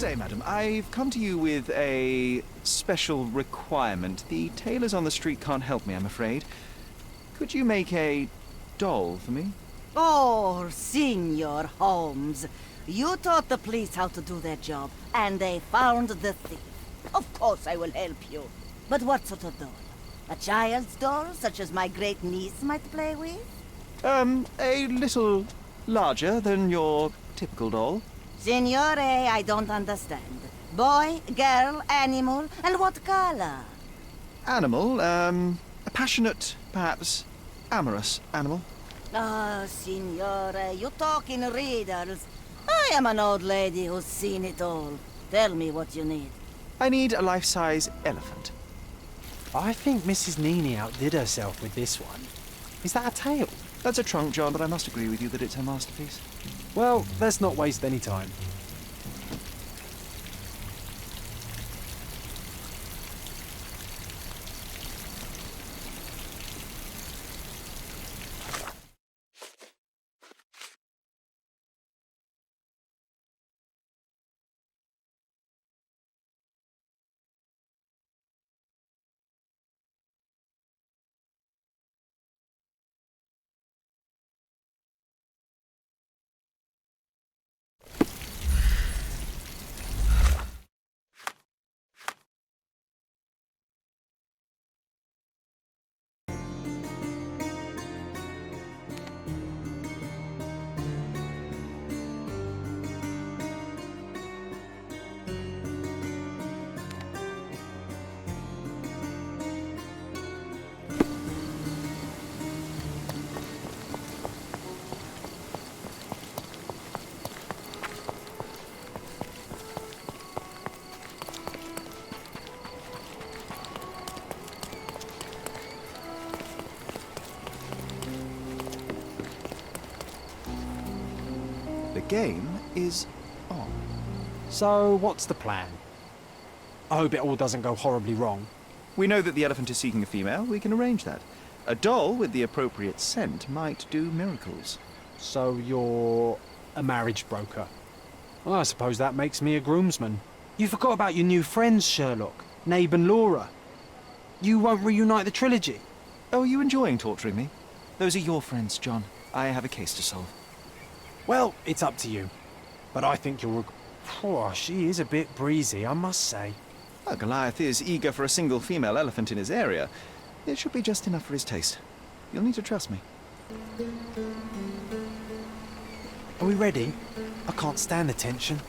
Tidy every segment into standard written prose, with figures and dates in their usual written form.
day, madam. I've come to you with a special requirement. The tailors on the street can't help me, I'm afraid. Could you make a doll for me? Oh, Senor Holmes. You taught the police how to do their job, and they found the thief. Of course I will help you. But what sort of doll? A child's doll, such as my great niece might play with? A little larger than your typical doll. Signore, I don't understand. Boy, girl, animal, and what color? Animal, a passionate, perhaps amorous animal. Oh, Signore, you talk in riddles. I am an old lady who's seen it all. Tell me what you need. I need a life-size elephant. I think Mrs. Nini outdid herself with this one. Is that a tail? That's a trunk, John, but I must agree with you that it's her masterpiece. Well, let's not waste any time. The game is on. So, what's the plan? I hope it all doesn't go horribly wrong. We know that the elephant is seeking a female. We can arrange that. A doll with the appropriate scent might do miracles. So you're a marriage broker. Well, I suppose that makes me a groomsman. You forgot about your new friends, Sherlock, Nabe and Laura. You won't reunite the trilogy. Oh, are you enjoying torturing me? Those are your friends, John. I have a case to solve. Well, it's up to you. But I think you'll... Oh, she is a bit breezy, I must say. Well, Goliath is eager for a single female elephant in his area. It should be just enough for his taste. You'll need to trust me. Are we ready? I can't stand the tension.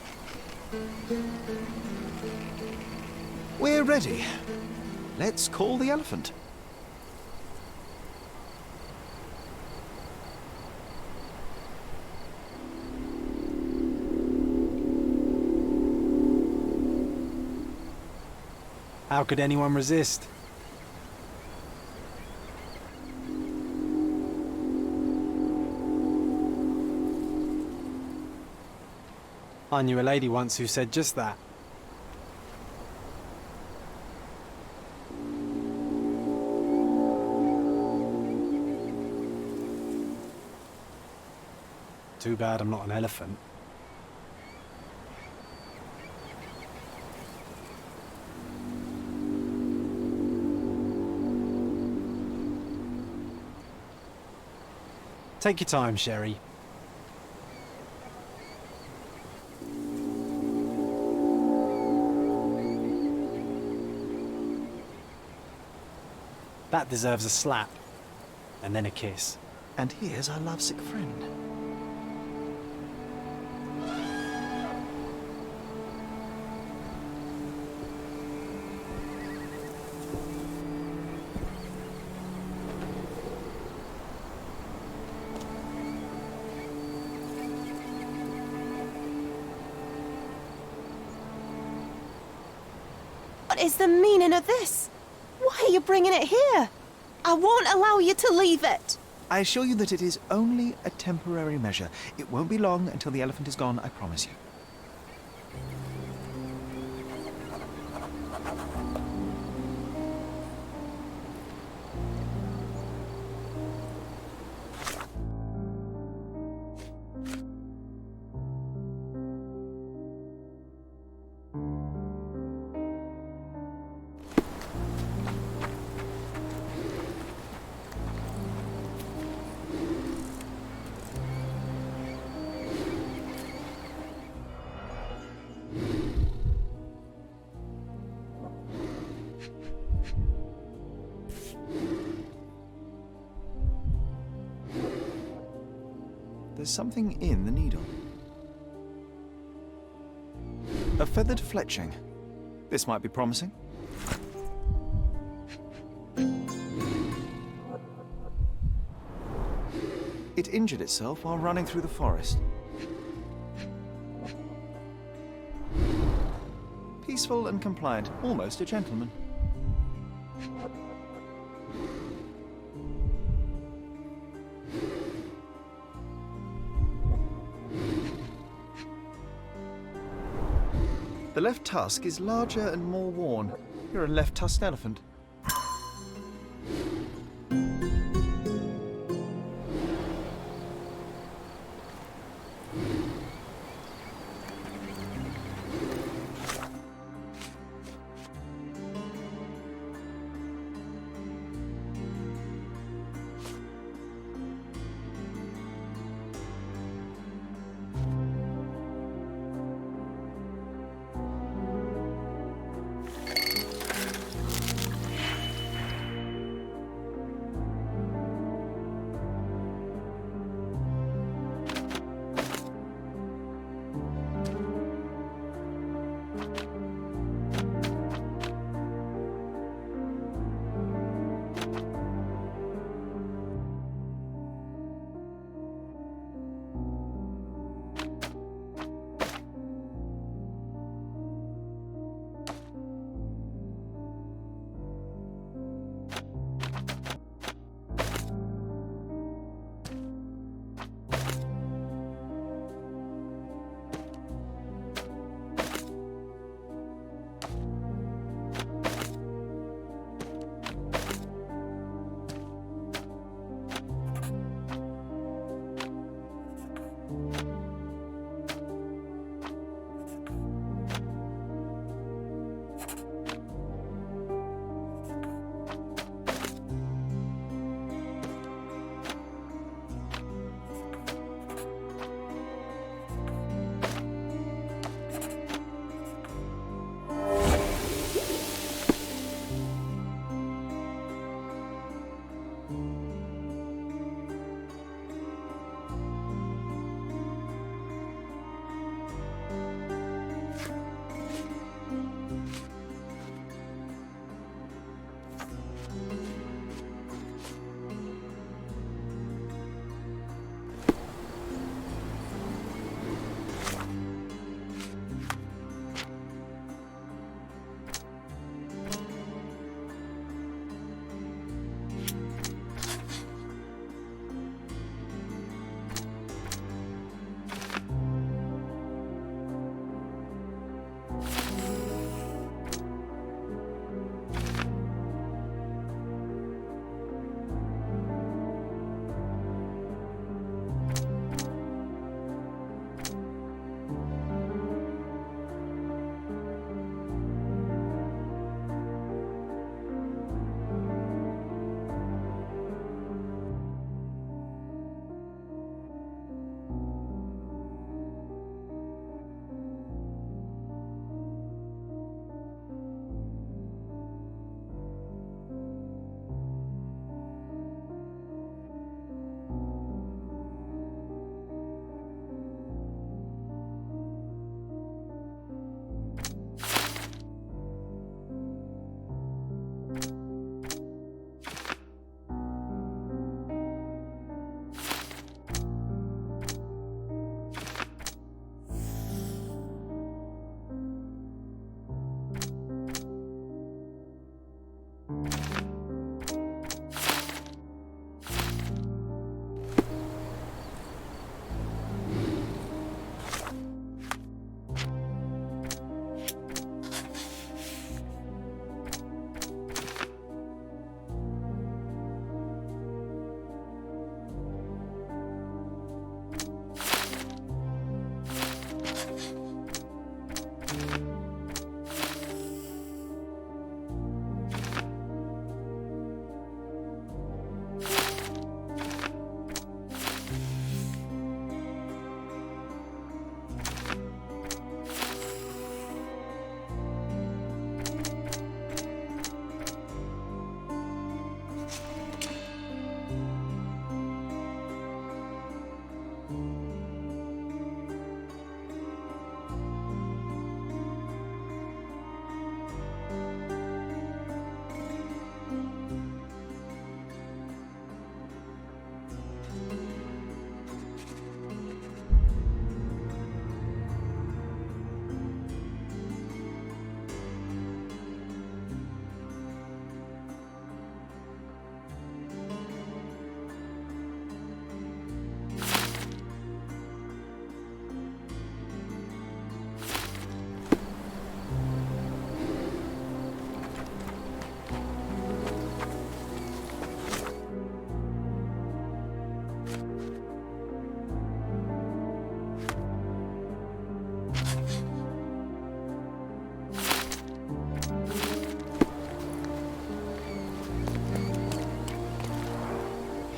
We're ready. Let's call the elephant. How could anyone resist? I knew a lady once who said just that. Too bad I'm not an elephant. Take your time, Sherry. That deserves a slap. And then a kiss. And here's our lovesick friend. What is the meaning of this? Why are you bringing it here? I won't allow you to leave it. I assure you that it is only a temporary measure. It won't be long until the elephant is gone, I promise you. There's something in the needle. A feathered fletching. This might be promising. It injured itself while running through the forest. Peaceful and compliant, almost a gentleman. The left tusk is larger and more worn. You're a left-tusked elephant.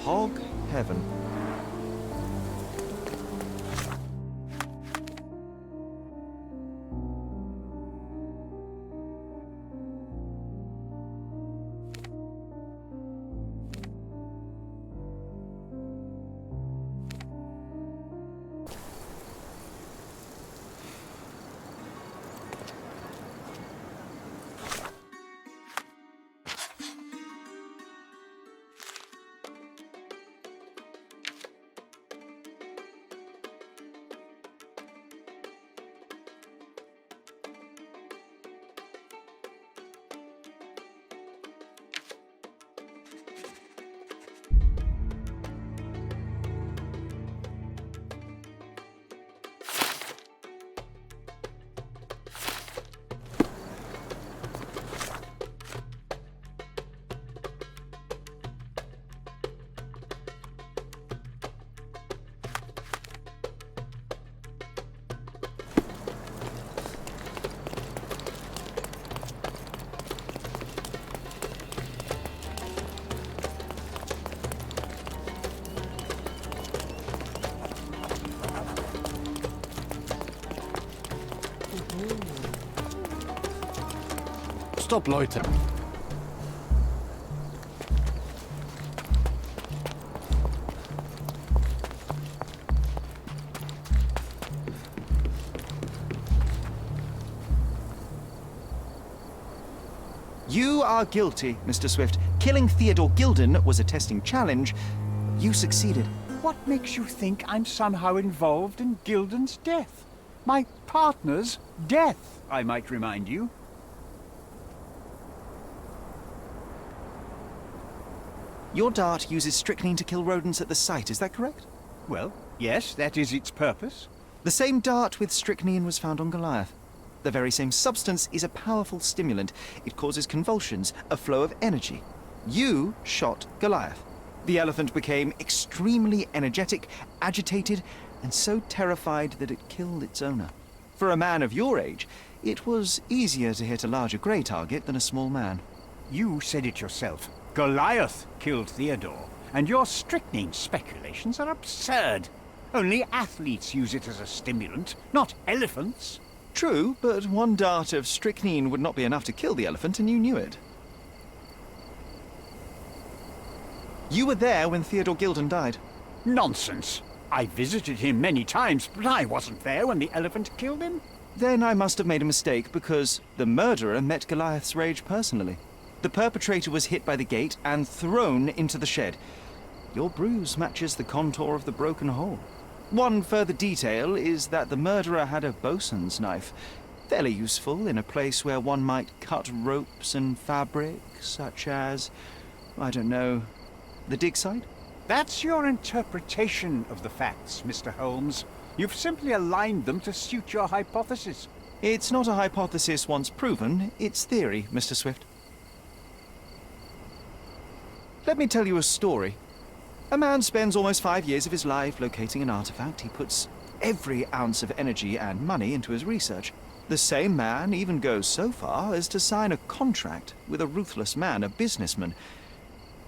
Hog heaven. Stopp, Leute! You are guilty, Mr. Swift. Killing Theodore Gilden was a testing challenge. You succeeded. What makes you think I'm somehow involved in Gilden's death? My partner's death, I might remind you. Your dart uses strychnine to kill rodents at the site, is that correct? Well, yes, that is its purpose. The same dart with strychnine was found on Goliath. The very same substance is a powerful stimulant. It causes convulsions, a flow of energy. You shot Goliath. The elephant became extremely energetic, agitated, and so terrified that it killed its owner. For a man of your age, it was easier to hit a larger grey target than a small man. You said it yourself. Goliath killed Theodore, and your strychnine speculations are absurd. Only athletes use it as a stimulant, not elephants. True, but one dart of strychnine would not be enough to kill the elephant, and you knew it. You were there when Theodore Gilden died. Nonsense. I visited him many times, but I wasn't there when the elephant killed him. Then I must have made a mistake, because the murderer met Goliath's rage personally. The perpetrator was hit by the gate and thrown into the shed. Your bruise matches the contour of the broken hole. One further detail is that the murderer had a bosun's knife, fairly useful in a place where one might cut ropes and fabric, such as, I don't know, the dig site? That's your interpretation of the facts, Mr. Holmes. You've simply aligned them to suit your hypothesis. It's not a hypothesis once proven, it's theory, Mr. Swift. Let me tell you a story. A man spends almost 5 years of his life locating an artifact. He puts every ounce of energy and money into his research. The same man even goes so far as to sign a contract with a ruthless man, a businessman.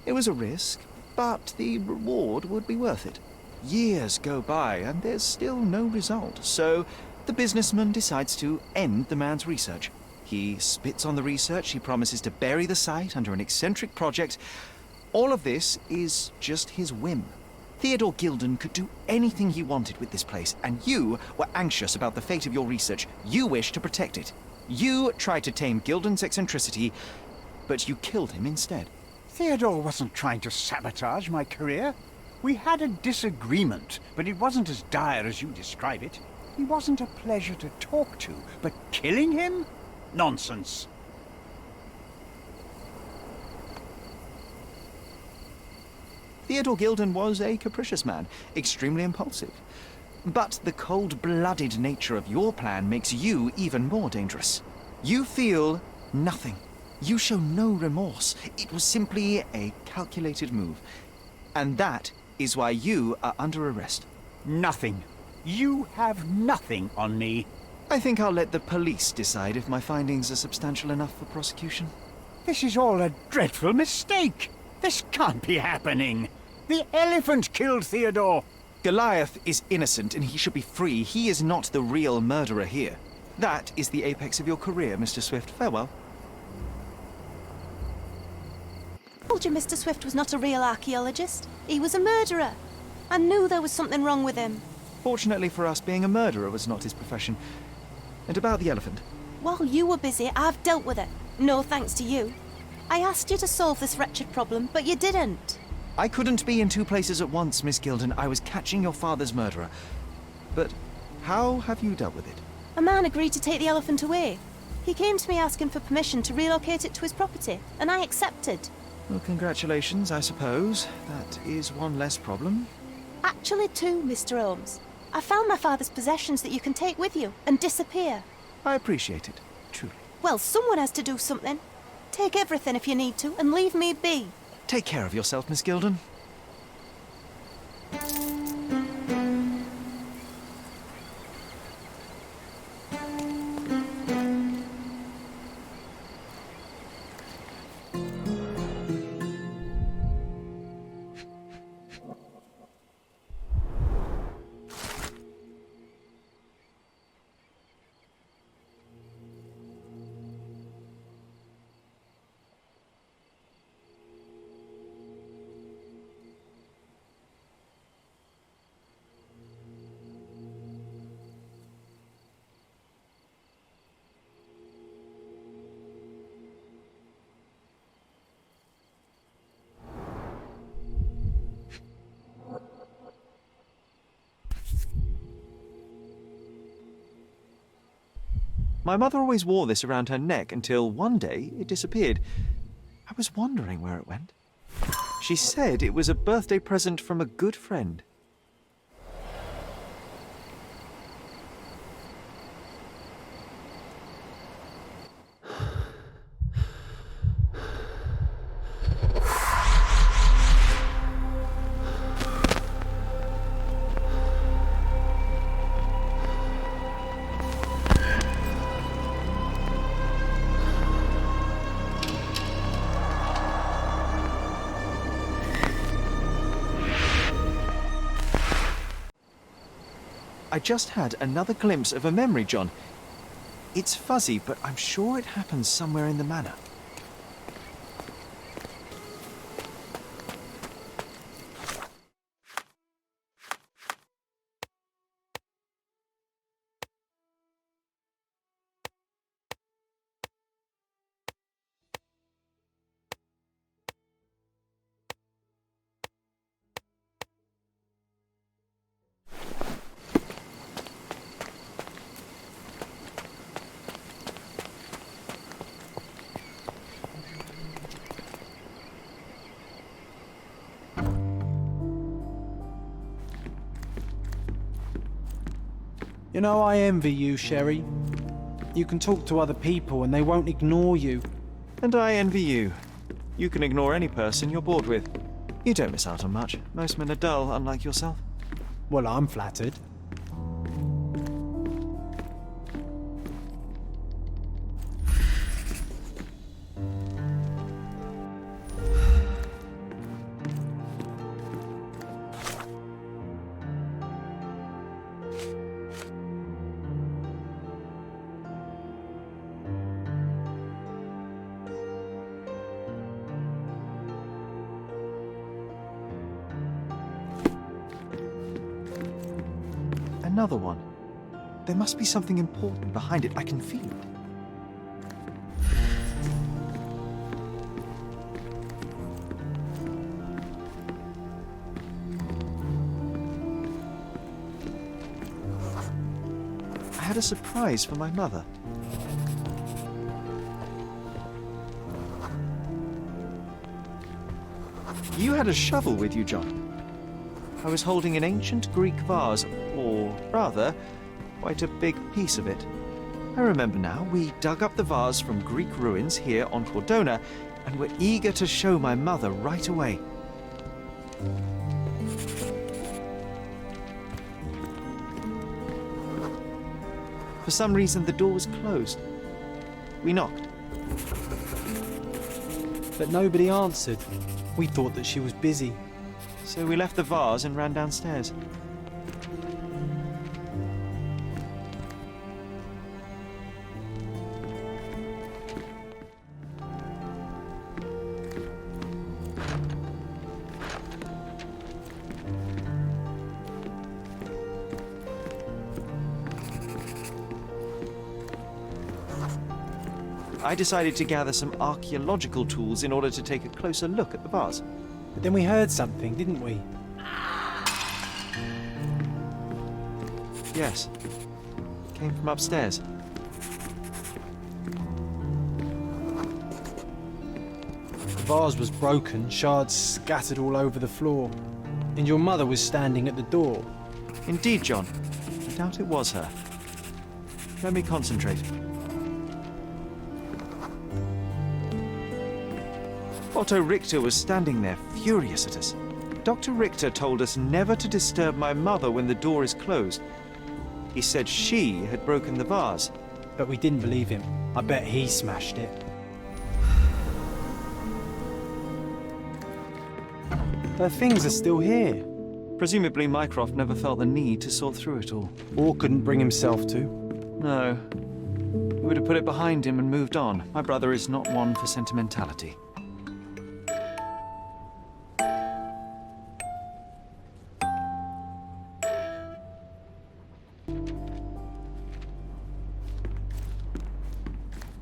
It was a risk, but the reward would be worth it. Years go by and there's still no result, so the businessman decides to end the man's research. He spits on the research, he promises to bury the site under an eccentric project. All of this is just his whim. Theodore Gilden could do anything he wanted with this place, and you were anxious about the fate of your research. You wished to protect it. You tried to tame Gilden's eccentricity, but you killed him instead. Theodore wasn't trying to sabotage my career. We had a disagreement, but it wasn't as dire as you describe it. He wasn't a pleasure to talk to, but killing him? Nonsense. Theodore Gilden was a capricious man, extremely impulsive. But the cold-blooded nature of your plan makes you even more dangerous. You feel nothing. You show no remorse. It was simply a calculated move. And that is why you are under arrest. Nothing. You have nothing on me. I think I'll let the police decide if my findings are substantial enough for prosecution. This is all a dreadful mistake. This can't be happening. The elephant killed Theodore. Goliath is innocent and he should be free. He is not the real murderer here. That is the apex of your career, Mr. Swift. Farewell. I told you Mr. Swift was not a real archaeologist. He was a murderer. I knew there was something wrong with him. Fortunately for us, being a murderer was not his profession. And about the elephant. While you were busy, I've dealt with it. No thanks to you. I asked you to solve this wretched problem, but you didn't. I couldn't be in two places at once, Miss Gilden. I was catching your father's murderer. But how have you dealt with it? A man agreed to take the elephant away. He came to me asking for permission to relocate it to his property, and I accepted. Well, congratulations, I suppose. That is one less problem. Actually, two, Mr. Holmes. I found my father's possessions that you can take with you and disappear. I appreciate it, truly. Well, someone has to do something. Take everything if you need to, and leave me be. Take care of yourself, Miss Gilden. My mother always wore this around her neck until one day it disappeared. I was wondering where it went. She said it was a birthday present from a good friend. I just had another glimpse of a memory, John. It's fuzzy, but I'm sure it happens somewhere in the manor. You know, I envy you, Sherry. You can talk to other people and they won't ignore you. And I envy you. You can ignore any person you're bored with. You don't miss out on much. Most men are dull, unlike yourself. Well, I'm flattered. Another one. There must be something important behind it. I can feel it. I had a surprise for my mother. You had a shovel with you, John. I was holding an ancient Greek vase, or rather, quite a big piece of it. I remember now, we dug up the vase from Greek ruins here on Cordona, and were eager to show my mother right away. For some reason, the door was closed. We knocked. But nobody answered. We thought that she was busy. So we left the vase and ran downstairs. I decided to gather some archaeological tools in order to take a closer look at the vase. But then we heard something, didn't we? Yes. It came from upstairs. The vase was broken, shards scattered all over the floor. And your mother was standing at the door. Indeed, John. I doubt it was her. Let me concentrate. Otto Richter was standing there, furious at us. Dr. Richter told us never to disturb my mother when the door is closed. He said she had broken the vase. But we didn't believe him. I bet he smashed it. Her things are still here. Presumably Mycroft never felt the need to sort through it all. Or couldn't bring himself to. No. He would have put it behind him and moved on. My brother is not one for sentimentality.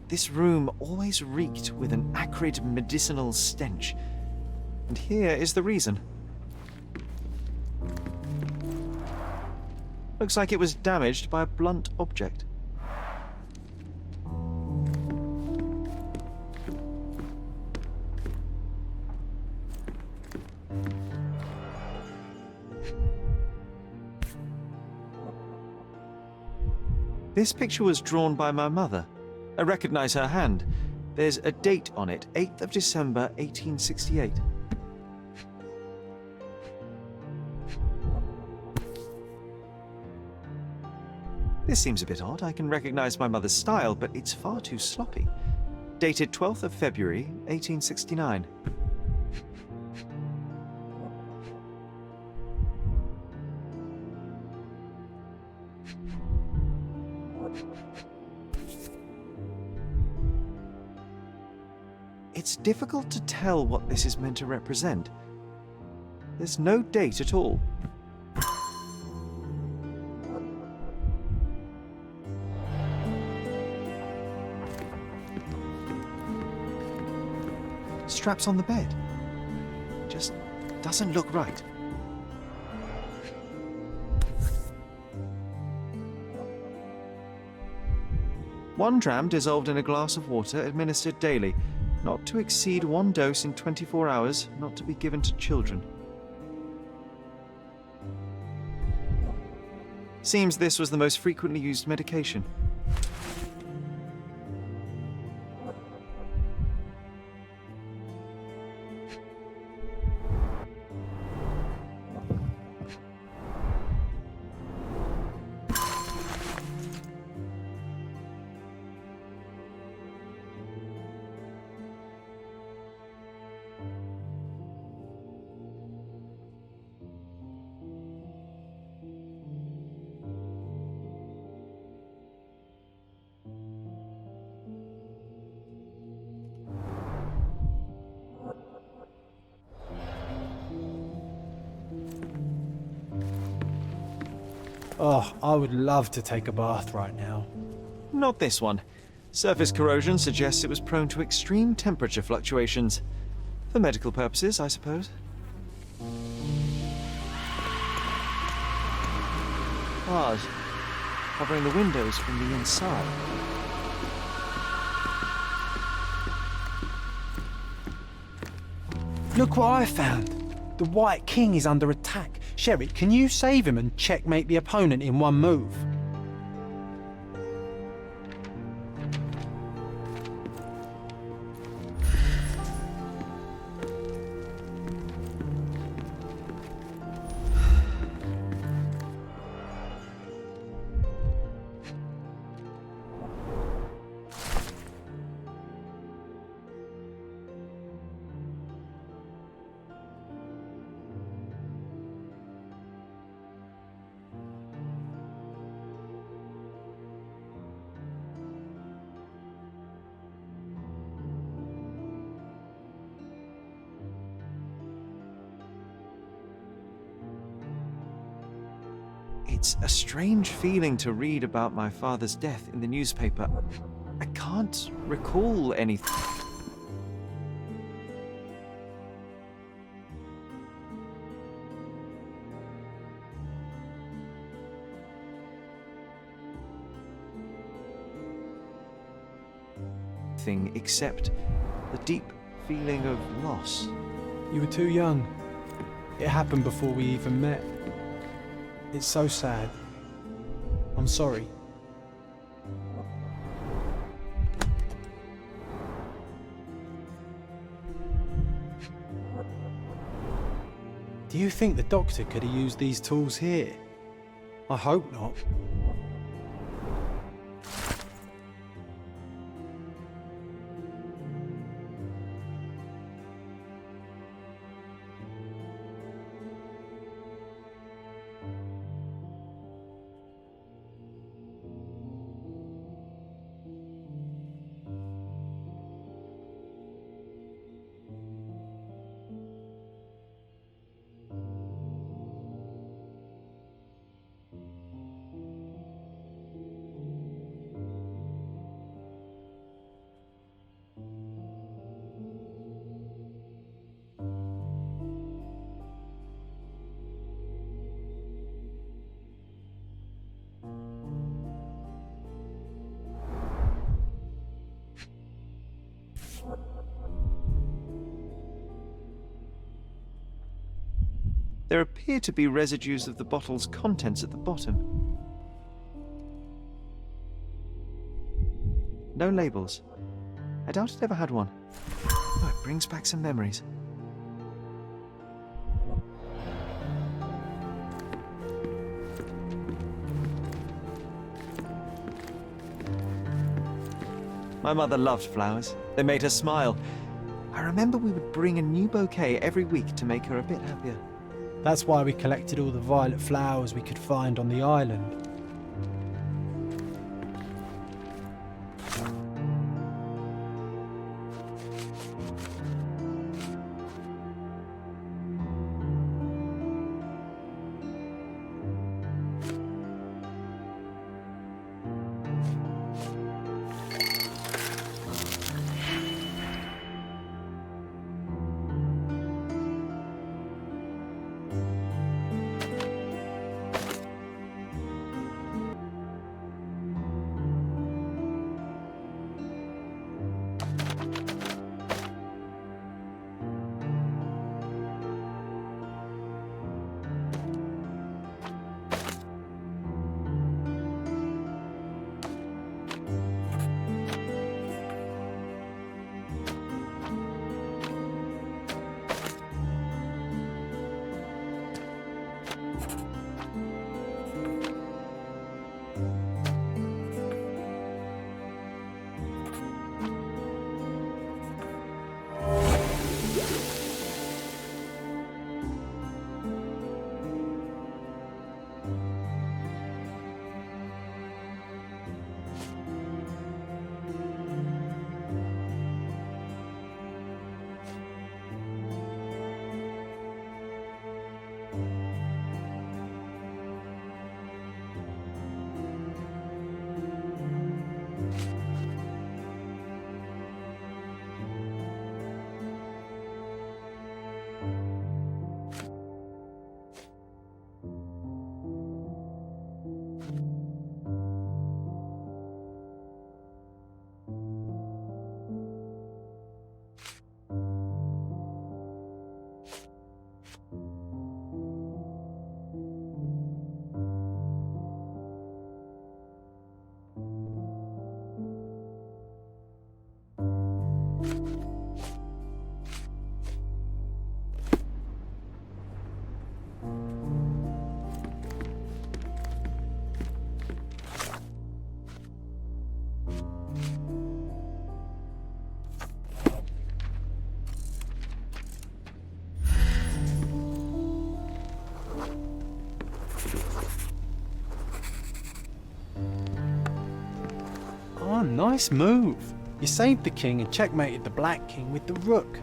This room always reeked with an acrid medicinal stench. And here is the reason. Looks like it was damaged by a blunt object. This picture was drawn by my mother. I recognize her hand. There's a date on it, 8th of December, 1868. This seems a bit odd. I can recognize my mother's style, but it's far too sloppy. Dated 12th of February, 1869. It's difficult to tell what this is meant to represent. There's no date at all. Straps on the bed. Just doesn't look right. One dram dissolved in a glass of water administered daily. Not to exceed 1 dose in 24 hours, not to be given to children. Seems this was the most frequently used medication. Oh, I would love to take a bath right now. Not this one. Surface corrosion suggests it was prone to extreme temperature fluctuations. For medical purposes, I suppose. Bars covering the windows from the inside. Look what I found. The White King is under attack. Sherry, can you save him and checkmate the opponent in one move? It's a strange feeling to read about my father's death in the newspaper. I can't recall anything. Except the deep feeling of loss. You were too young. It happened before we even met. It's so sad. I'm sorry. Do you think the doctor could have used these tools here? I hope not. There appear to be residues of the bottle's contents at the bottom. No labels. I doubt it ever had one. Oh, it brings back some memories. My mother loved flowers. They made her smile. I remember we would bring a new bouquet every week to make her a bit happier. That's why we collected all the violet flowers we could find on the island. Oh, nice move. You saved the king and checkmated the black king with the rook.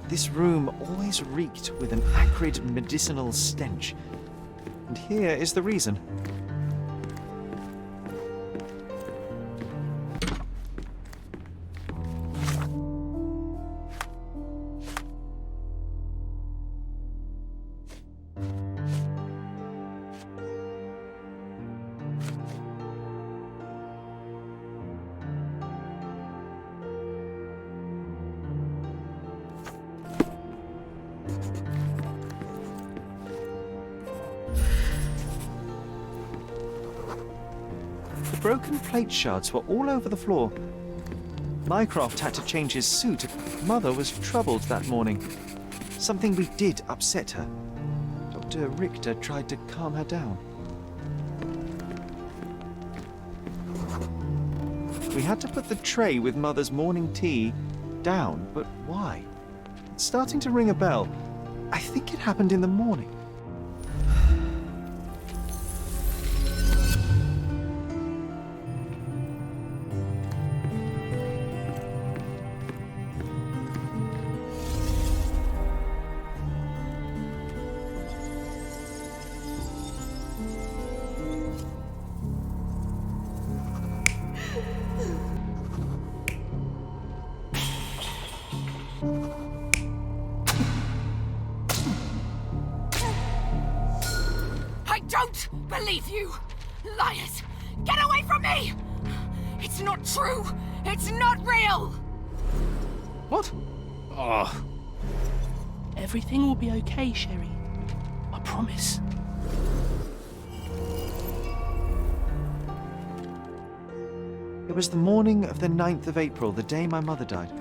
This room always reeked with an acrid medicinal stench. And here is the reason. Broken plate shards were all over the floor. Mycroft had to change his suit. Mother was troubled that morning. Something we did upset her. Dr. Richter tried to calm her down. We had to put the tray with Mother's morning tea down, but why? It's starting to ring a bell. I think it happened in the morning. Don't believe you! Liars! Get away from me! It's not true! It's not real! What? Oh. Everything will be okay, Sherry. I promise. It was the morning of the 9th of April, the day my mother died.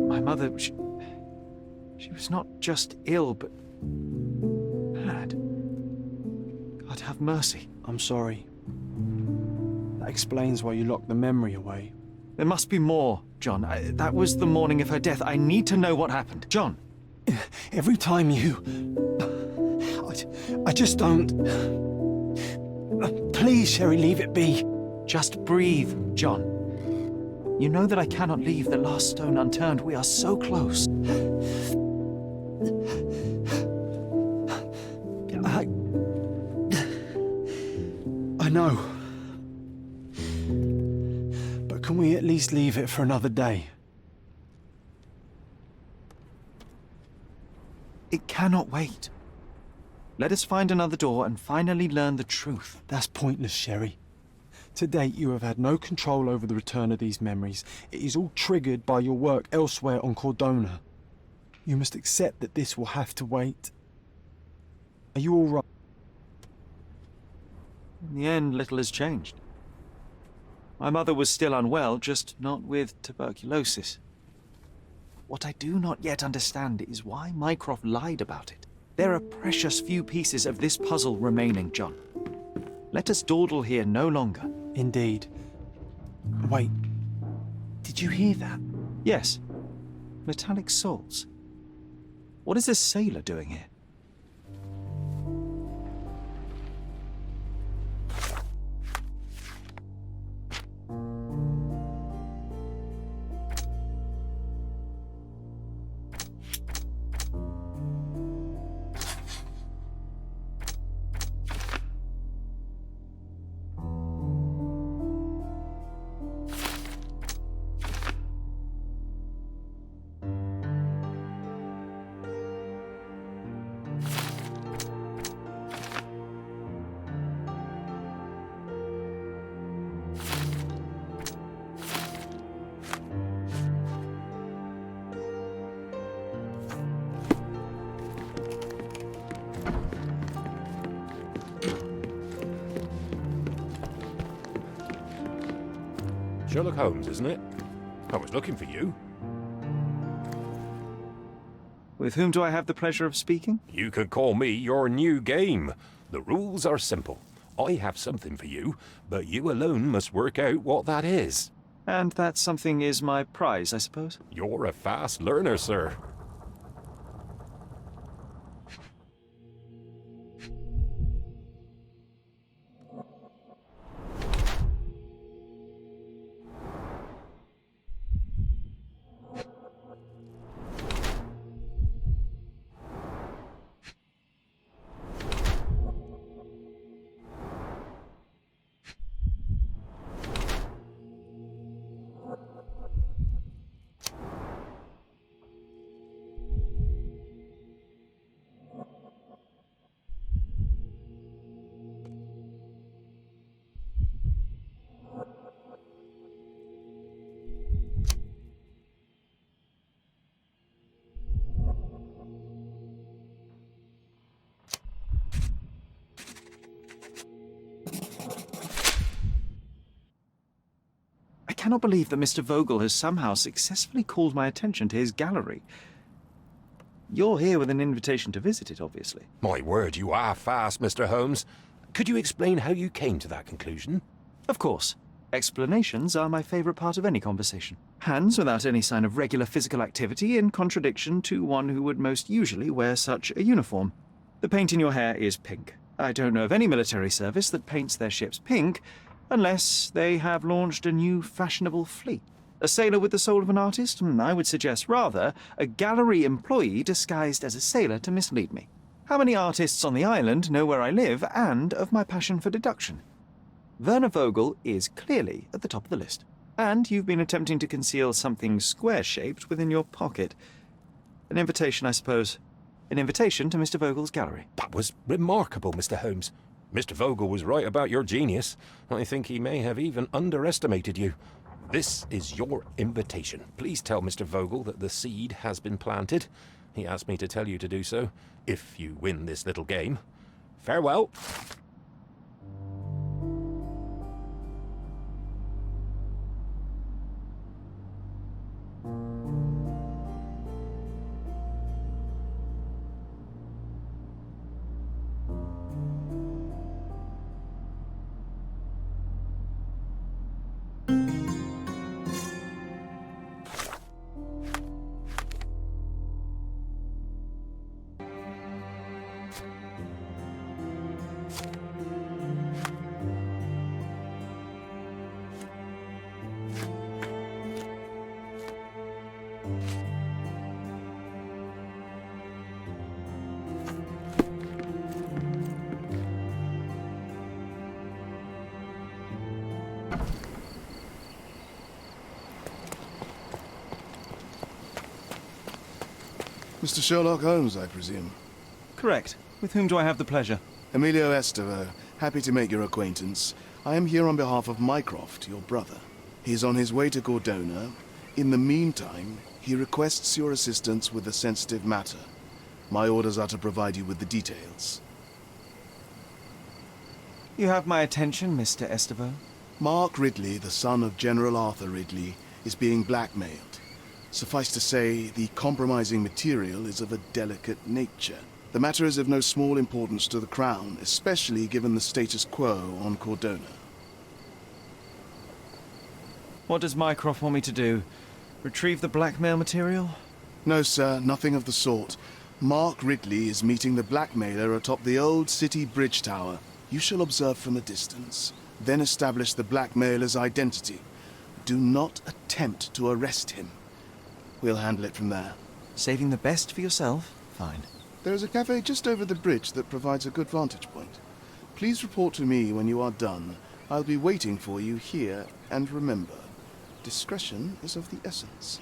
My mother, she was not just ill, but mad. God have mercy. I'm sorry. That explains why you locked the memory away. There must be more, John. That was the morning of her death. I need to know what happened. John! Every time you... I just don't... Please, Sherry, leave it be. Just breathe, John. You know that I cannot leave the last stone unturned. We are so close. I know. But can we at least leave it for another day? It cannot wait. Let us find another door and finally learn the truth. That's pointless, Sherry. To date, you have had no control over the return of these memories. It is all triggered by your work elsewhere on Cordona. You must accept that this will have to wait. Are you all right? In the end, little has changed. My mother was still unwell, just not with tuberculosis. What I do not yet understand is why Mycroft lied about it. There are precious few pieces of this puzzle remaining, John. Let us dawdle here no longer. Indeed. Wait, did you hear that? Yes. Metallic salts. What is this sailor doing here? Sherlock Holmes, isn't it? I was looking for you. With whom do I have the pleasure of speaking? You can call me your new game. The rules are simple. I have something for you, but you alone must work out what that is. And that something is my prize, I suppose? You're a fast learner, sir. I cannot believe that Mr. Vogel has somehow successfully called my attention to his gallery. You're here with an invitation to visit it, obviously. My word, you are fast, Mr. Holmes. Could you explain how you came to that conclusion? Of course. Explanations are my favourite part of any conversation. Hands without any sign of regular physical activity, in contradiction to one who would most usually wear such a uniform. The paint in your hair is pink. I don't know of any military service that paints their ships pink, unless they have launched a new fashionable fleet. A sailor with the soul of an artist? I would suggest rather a gallery employee disguised as a sailor to mislead me. How many artists on the island know where I live and of my passion for deduction? Werner Vogel is clearly at the top of the list. And you've been attempting to conceal something square-shaped within your pocket. An invitation, I suppose. An invitation to Mr. Vogel's gallery. That was remarkable, Mr. Holmes. Mr. Vogel was right about your genius. I think he may have even underestimated you. This is your invitation. Please tell Mr. Vogel that the seed has been planted. He asked me to tell you to do so, if you win this little game. Farewell. Mr. Sherlock Holmes, I presume. Correct. With whom do I have the pleasure? Emilio Esteve, happy to make your acquaintance. I am here on behalf of Mycroft, your brother. He is on his way to Cordona. In the meantime, he requests your assistance with a sensitive matter. My orders are to provide you with the details. You have my attention, Mr. Esteve. Mark Ridley, the son of General Arthur Ridley, is being blackmailed. Suffice to say, the compromising material is of a delicate nature. The matter is of no small importance to the Crown, especially given the status quo on Cordona. What does Mycroft want me to do? Retrieve the blackmail material? No, sir, nothing of the sort. Mark Ridley is meeting the blackmailer atop the old city bridge tower. You shall observe from a distance, then establish the blackmailer's identity. Do not attempt to arrest him. We'll handle it from there. Saving the best for yourself? Fine. There is a cafe just over the bridge that provides a good vantage point. Please report to me when you are done. I'll be waiting for you here, and remember, discretion is of the essence.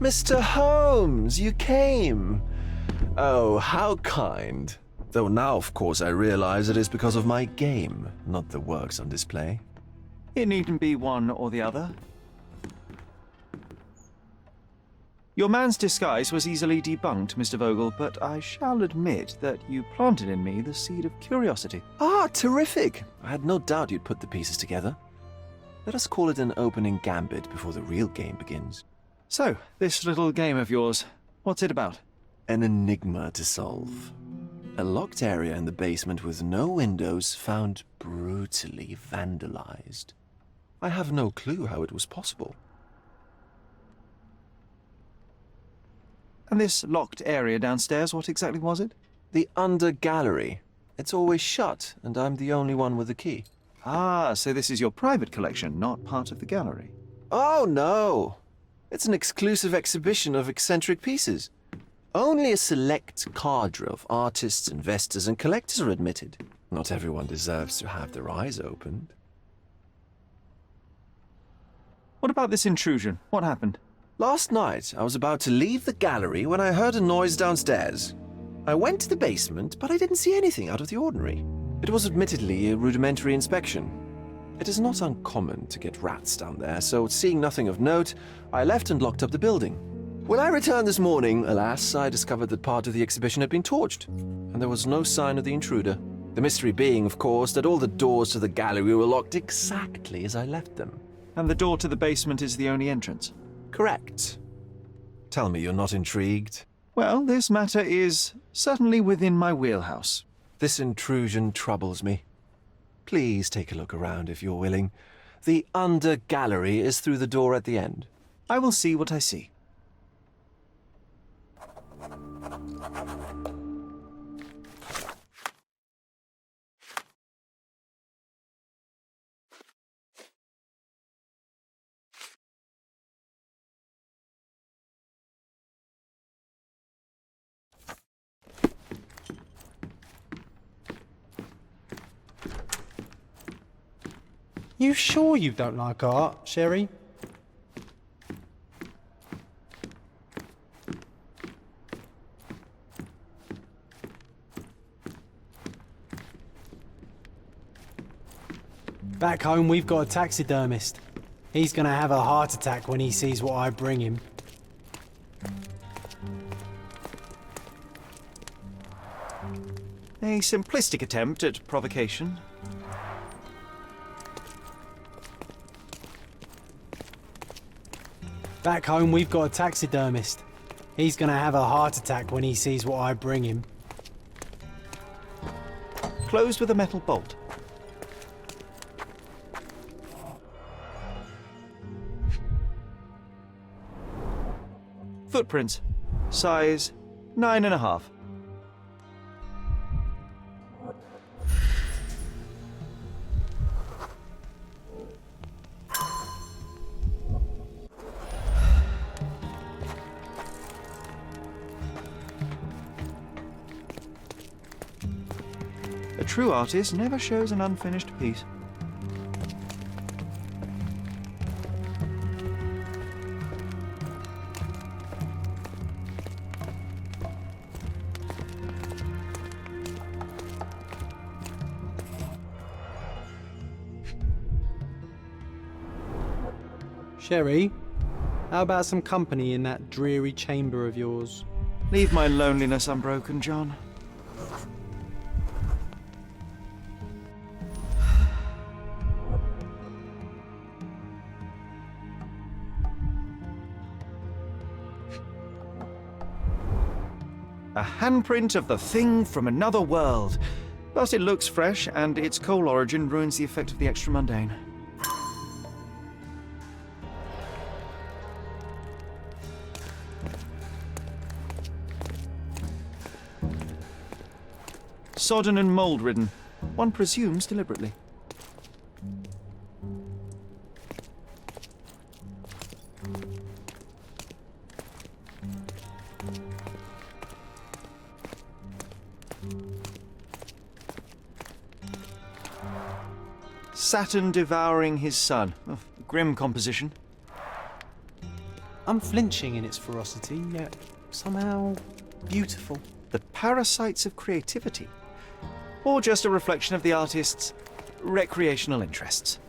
Mr. Holmes, you came. Oh, how kind. Though now, of course, I realize it is because of my game, not the works on display. It needn't be one or the other. Your man's disguise was easily debunked, Mr. Vogel, but I shall admit that you planted in me the seed of curiosity. Ah, terrific! I had no doubt you'd put the pieces together. Let us call it an opening gambit before the real game begins. So, this little game of yours, what's it about? An enigma to solve. A locked area in the basement with no windows found brutally vandalized. I have no clue how it was possible. And this locked area downstairs, what exactly was it? The under gallery. It's always shut, and I'm the only one with the key. Ah, so this is your private collection, not part of the gallery. Oh, no! It's an exclusive exhibition of eccentric pieces. Only a select cadre of artists, investors, and collectors are admitted. Not everyone deserves to have their eyes opened. What about this intrusion? What happened? Last night, I was about to leave the gallery when I heard a noise downstairs. I went to the basement, but I didn't see anything out of the ordinary. It was admittedly a rudimentary inspection. It is not uncommon to get rats down there, so seeing nothing of note, I left and locked up the building. When I returned this morning, alas, I discovered that part of the exhibition had been torched, and there was no sign of the intruder. The mystery being, of course, that all the doors to the gallery were locked exactly as I left them. And the door to the basement is the only entrance? Correct. Tell me you're not intrigued. Well, this matter is certainly within my wheelhouse. This intrusion troubles me. Please take a look around if you're willing. The under gallery is through the door at the end. I will see what I see. You sure you don't like art, Sherry? Back home, we've got a taxidermist. He's gonna have a heart attack when he sees what I bring him. A simplistic attempt at provocation. Back home, we've got a taxidermist. He's gonna have a heart attack when he sees what I bring him. Closed with a metal bolt. Footprints. Size 9.5. A true artist never shows an unfinished piece. Sherry, how about some company in that dreary chamber of yours? Leave my loneliness unbroken, John. A handprint of the thing from another world. But it looks fresh, and its coal origin ruins the effect of the extra mundane. Sodden and mold-ridden. One presumes deliberately. Saturn devouring his sun. Oh, grim composition. unflinching in its ferocity, yet somehow beautiful. The parasites of creativity? Or just a reflection of the artist's recreational interests?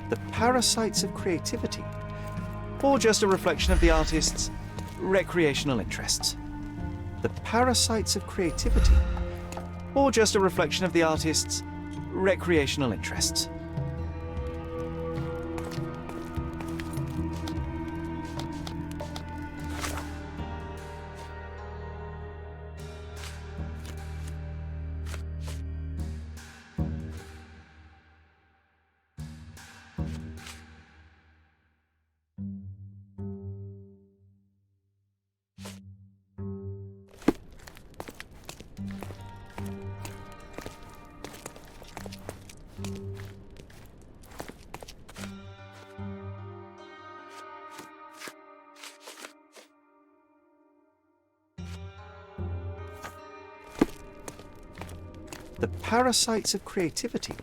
The parasites of creativity? Or just a reflection of the artist's recreational interests? The parasites of creativity? Or just a reflection of the artist's recreational interests? The parasites of creativity?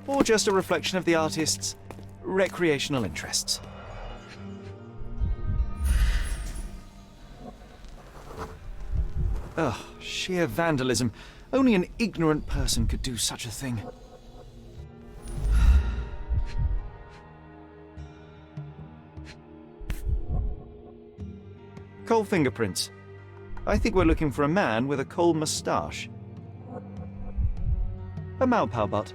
Or just a reflection of the artist's recreational interests? Ugh, sheer vandalism. Only an ignorant person could do such a thing. Coal fingerprints. I think we're looking for a man with a coal moustache. A Maupalbot.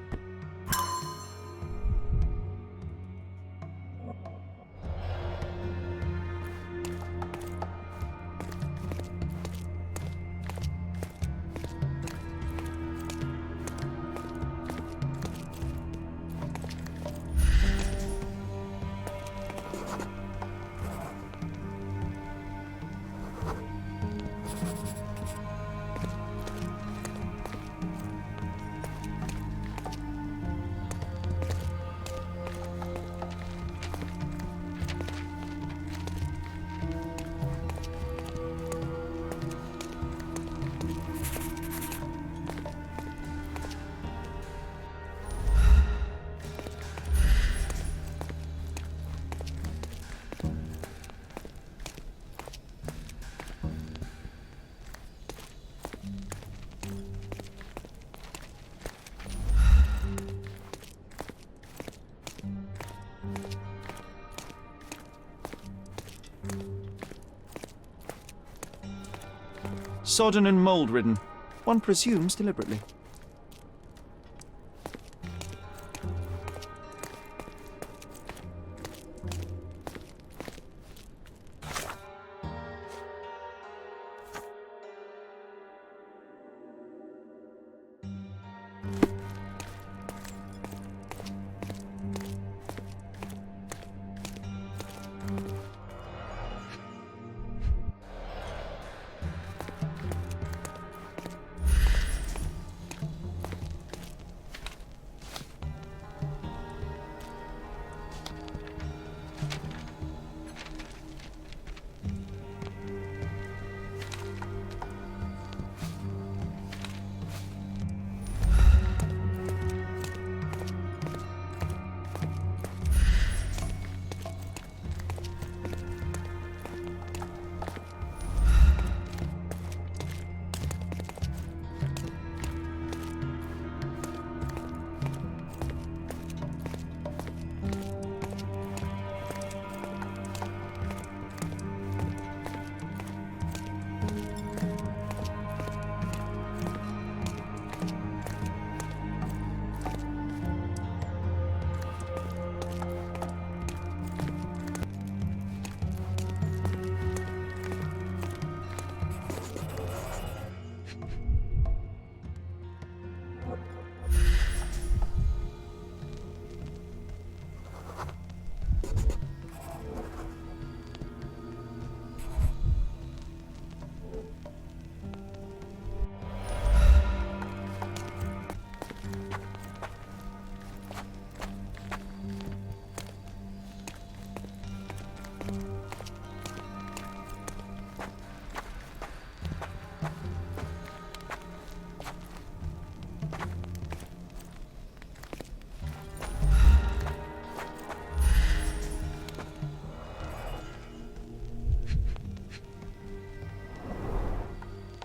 Sodden and mould-ridden. One presumes deliberately.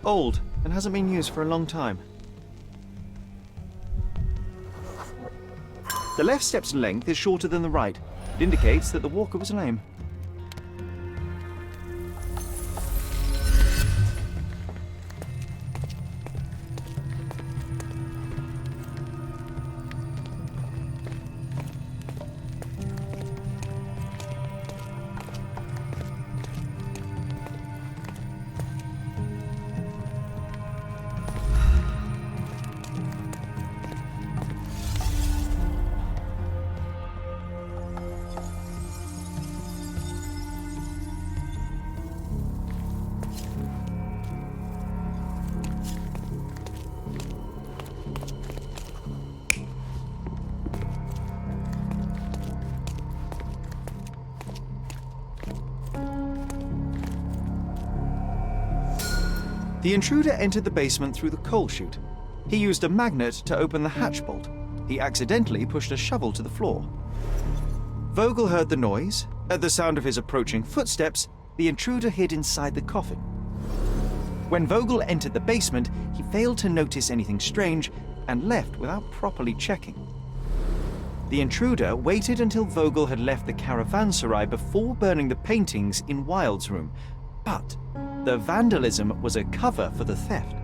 Old, and hasn't been used for a long time. The left step's length is shorter than the right. It indicates that the walker was lame. The intruder entered the basement through the coal chute. He used a magnet to open the hatch bolt. He accidentally pushed a shovel to the floor. Vogel heard the noise. At the sound of his approaching footsteps, the intruder hid inside the coffin. When Vogel entered the basement, he failed to notice anything strange and left without properly checking. The intruder waited until Vogel had left the caravanserai before burning the paintings in Wilde's room, but the vandalism was a cover for the theft.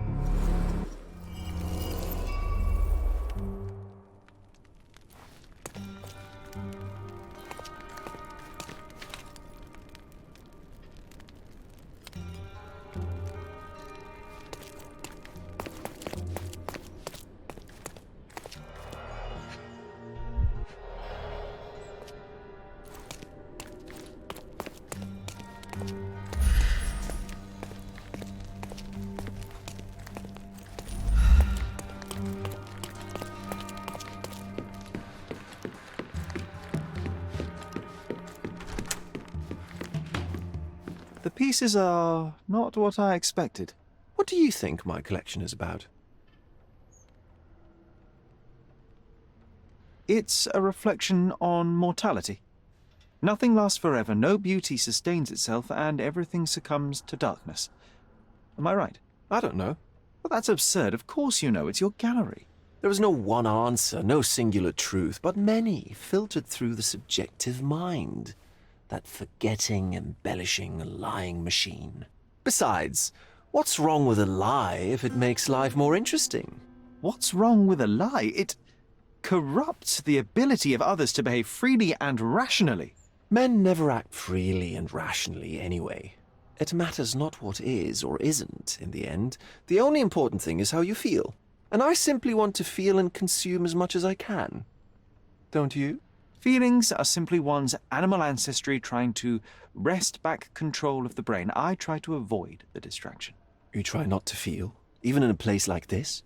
The pieces are not what I expected. What do you think my collection is about? It's a reflection on mortality. Nothing lasts forever, no beauty sustains itself, and everything succumbs to darkness. Am I right? I don't know. Well, that's absurd. Of course you know. It's your gallery. There is no one answer, no singular truth, but many filtered through the subjective mind. That forgetting, embellishing, lying machine. Besides, what's wrong with a lie if it makes life more interesting? What's wrong with a lie? It corrupts the ability of others to behave freely and rationally. Men never act freely and rationally anyway. It matters not what is or isn't in the end. The only important thing is how you feel. And I simply want to feel and consume as much as I can. Don't you? Feelings are simply one's animal ancestry trying to wrest back control of the brain. I try to avoid the distraction. You try not to feel, even in a place like this?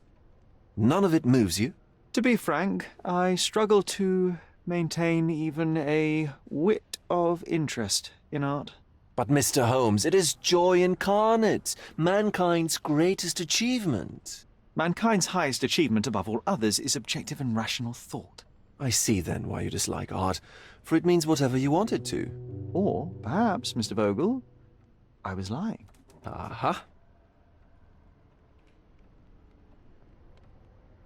None of it moves you? To be frank, I struggle to maintain even a whit of interest in art. But Mr. Holmes, it is joy incarnate, mankind's greatest achievement. Mankind's highest achievement above all others is objective and rational thought. I see then why you dislike art, for it means whatever you want it to. Or perhaps, Mr. Vogel, I was lying. Aha.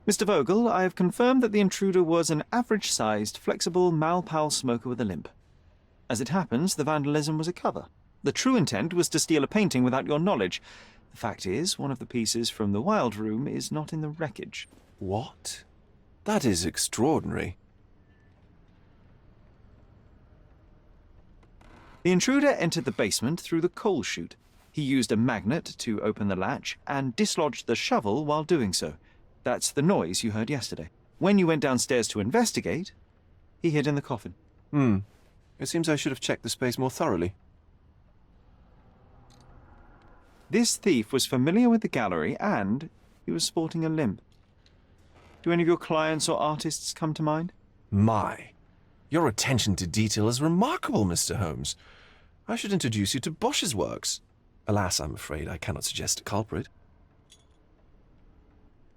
Mr. Vogel, I have confirmed that the intruder was an average-sized, flexible Malpal smoker with a limp. As it happens, the vandalism was a cover. The true intent was to steal a painting without your knowledge. The fact is, one of the pieces from the Wilde room is not in the wreckage. What? That is extraordinary. The intruder entered the basement through the coal chute. He used a magnet to open the latch and dislodged the shovel while doing so. That's the noise you heard yesterday. When you went downstairs to investigate, he hid in the coffin. It seems I should have checked the space more thoroughly. This thief was familiar with the gallery and he was sporting a limp. Do any of your clients or artists come to mind? My, your attention to detail is remarkable, Mr. Holmes. I should introduce you to Bosch's works. Alas, I'm afraid I cannot suggest a culprit.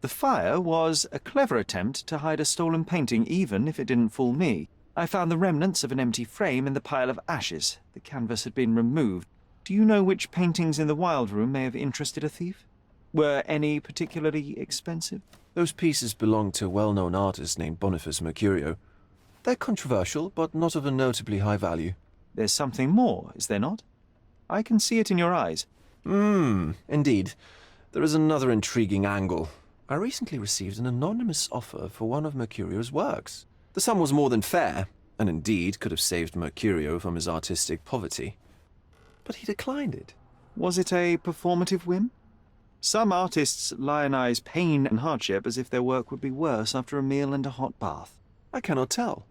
The fire was a clever attempt to hide a stolen painting, even if it didn't fool me. I found the remnants of an empty frame in the pile of ashes. The canvas had been removed. Do you know which paintings in the Wilde room may have interested a thief? Were any particularly expensive? Those pieces belong to a well-known artist named Boniface Mercurio. They're controversial, but not of a notably high value. There's something more, is there not? I can see it in your eyes. Indeed. There is another intriguing angle. I recently received an anonymous offer for one of Mercurio's works. The sum was more than fair, and indeed could have saved Mercurio from his artistic poverty. But he declined it. Was it a performative whim? Some artists lionize pain and hardship as if their work would be worse after a meal and a hot bath. I cannot tell.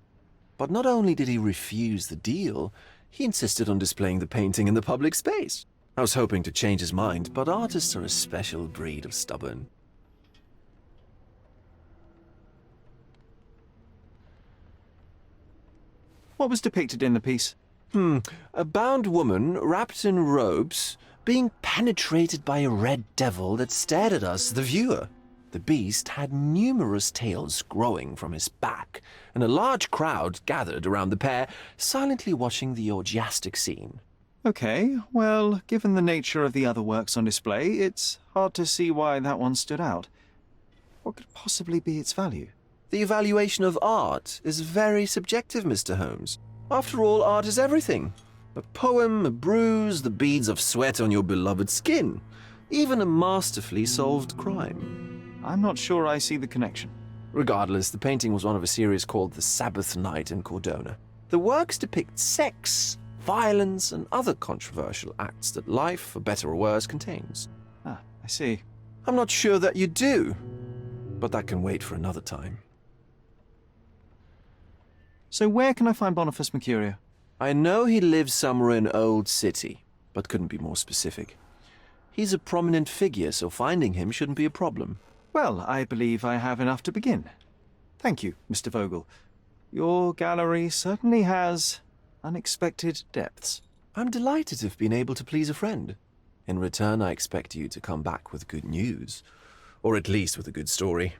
But not only did he refuse the deal, he insisted on displaying the painting in the public space. I was hoping to change his mind, but artists are a special breed of stubborn. What was depicted in the piece? A bound woman, wrapped in robes, being penetrated by a red devil that stared at us, the viewer. The beast had numerous tails growing from his back, and a large crowd gathered around the pair, silently watching the orgiastic scene. Okay, well, given the nature of the other works on display, it's hard to see why that one stood out. What could possibly be its value? The evaluation of art is very subjective, Mr. Holmes. After all, art is everything. A poem, a bruise, the beads of sweat on your beloved skin. Even a masterfully solved crime. I'm not sure I see the connection. Regardless, the painting was one of a series called The Sabbath Night in Cordona. The works depict sex, violence, and other controversial acts that life, for better or worse, contains. Ah, I see. I'm not sure that you do, but that can wait for another time. So where can I find Boniface Mercurio? I know he lives somewhere in Old City, but couldn't be more specific. He's a prominent figure, so finding him shouldn't be a problem. Well, I believe I have enough to begin. Thank you, Mr. Vogel. Your gallery certainly has unexpected depths. I'm delighted to have been able to please a friend. In return, I expect you to come back with good news. Or at least with a good story.